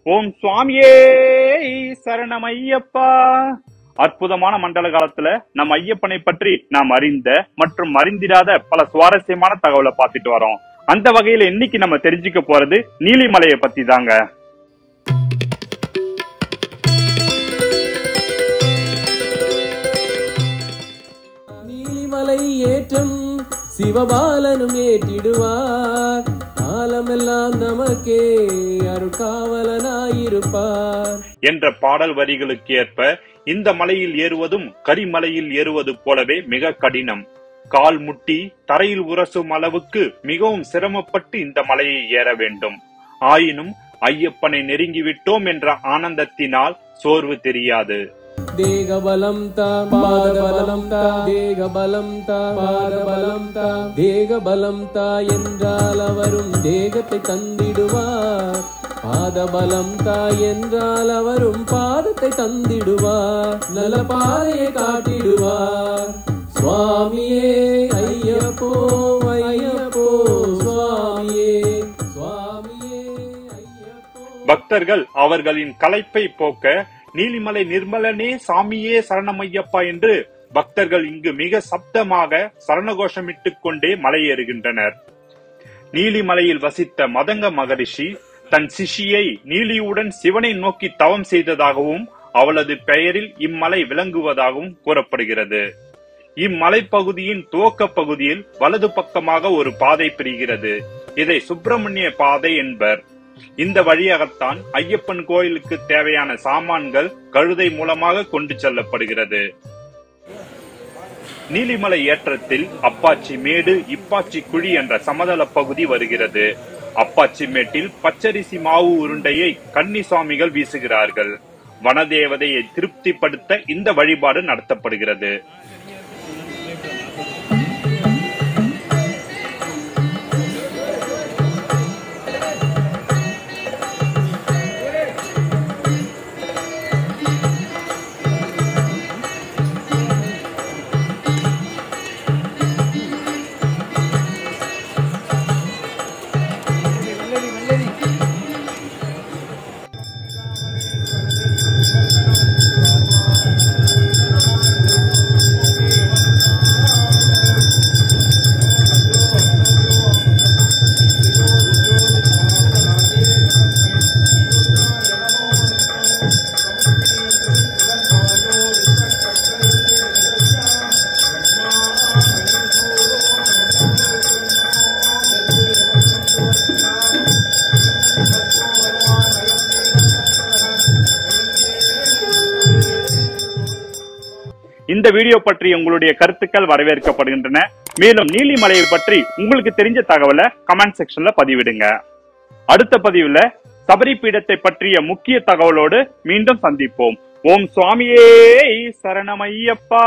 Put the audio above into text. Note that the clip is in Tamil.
ஓம் சுவாமியே சரணமையப்பா. அற்புதமான மண்டல காலத்துல நம் ஐயப்பனை பற்றி நாம் அறிந்த மற்றும் அறிந்திராத பல சுவாரஸ்யமான தகவலை பார்த்துட்டு வரோம். அந்த வகையில இன்னைக்கு நம்ம தெரிஞ்சுக்க போறது நீலிமலையை பத்தி தாங்க. நீலிமலை ஏற்றம் சிவபாலனும் ஏற்றிடுவார், காலமெல்லாம் நமக்கே அருள்காவலனாயிருப்பார் என்ற பாடல் வரிகளுக்கு ஏற்ப இந்த மலையில் ஏறுவதும் கரிமலையில் ஏறுவது போலவே மிக கடினம். கால் முட்டி தரையில் உரசும் அளவுக்கு மிகவும் சிரமப்பட்டு இந்த மலையை ஏற வேண்டும். ஆயினும் ஐயப்பனை நெருங்கிவிட்டோம் என்ற ஆனந்தத்தினால் சோர்வு தெரியாது. தேகபலம் தா பாதபலம் தா, தேகபலம் தா பாதபலம் தா, தேகபலம் தா என்றால் அவரும் தேகத்தை தந்திடுவார், பாதபலம் தா என்றால் அவரும் பாதத்தை தந்திடுவார், நல்ல பாதையை காட்டிடுவார். சுவாமியே ஐயப்போ ஐயப்போ சுவாமியே சுவாமியே ஐயப்போ. பக்தர்கள் அவர்களின் களைப்பை போக்க நீலிமலை நிர்மலனே சாமியே சரணமையப்பா என்று பக்தர்கள் இங்கு மிக சப்தமாக சரணகோஷமிட்டுக் கொண்டே மலையேறுகின்றனர். நீலிமலையில் வசித்த மதங்க மகரிஷி தன் சிஷியை நீலியுடன் சிவனை நோக்கி தவம் செய்ததாகவும் அவளது பெயரில் இம்மலை விளங்குவதாகவும் கூறப்படுகிறது. இம்மலைப்பகுதியின் துவக்க பகுதியில் வலது பக்கமாக ஒரு பாதை பிரிகிறது. இதை சுப்பிரமணிய பாதை என்பர். இந்த வழியாகத்தான் ஐயப்பன் கோயிலுக்கு தேவையான சாமான்கள் கழுதை மூலமாக கொண்டு செல்லப்படுகிறது. நீலிமலை ஏற்றத்தில் அப்பாச்சி மேடு, இப்பாச்சி குழி என்ற சமதள பகுதி வருகிறது. அப்பாச்சி மேட்டில் பச்சரிசி மாவு உருண்டையை கன்னி சுவாமிகள் வீசுகிறார்கள். வனதேவதையை திருப்திப்படுத்த இந்த வழிபாடு நடத்தப்படுகிறது. இந்த வீடியோ பற்றி உங்களுடைய கருத்துக்கள் வரவேற்கப்படுகின்றன. மேலும் நீலிமலையை பற்றி உங்களுக்கு தெரிஞ்ச தகவலை கமெண்ட் செக்ஷன்ல பதிவிடுங்க. அடுத்த பதிவுல சபரி பீடத்தை பற்றிய முக்கிய தகவலோடு மீண்டும் சந்திப்போம். ஓம் சுவாமியே சரணமையப்பா.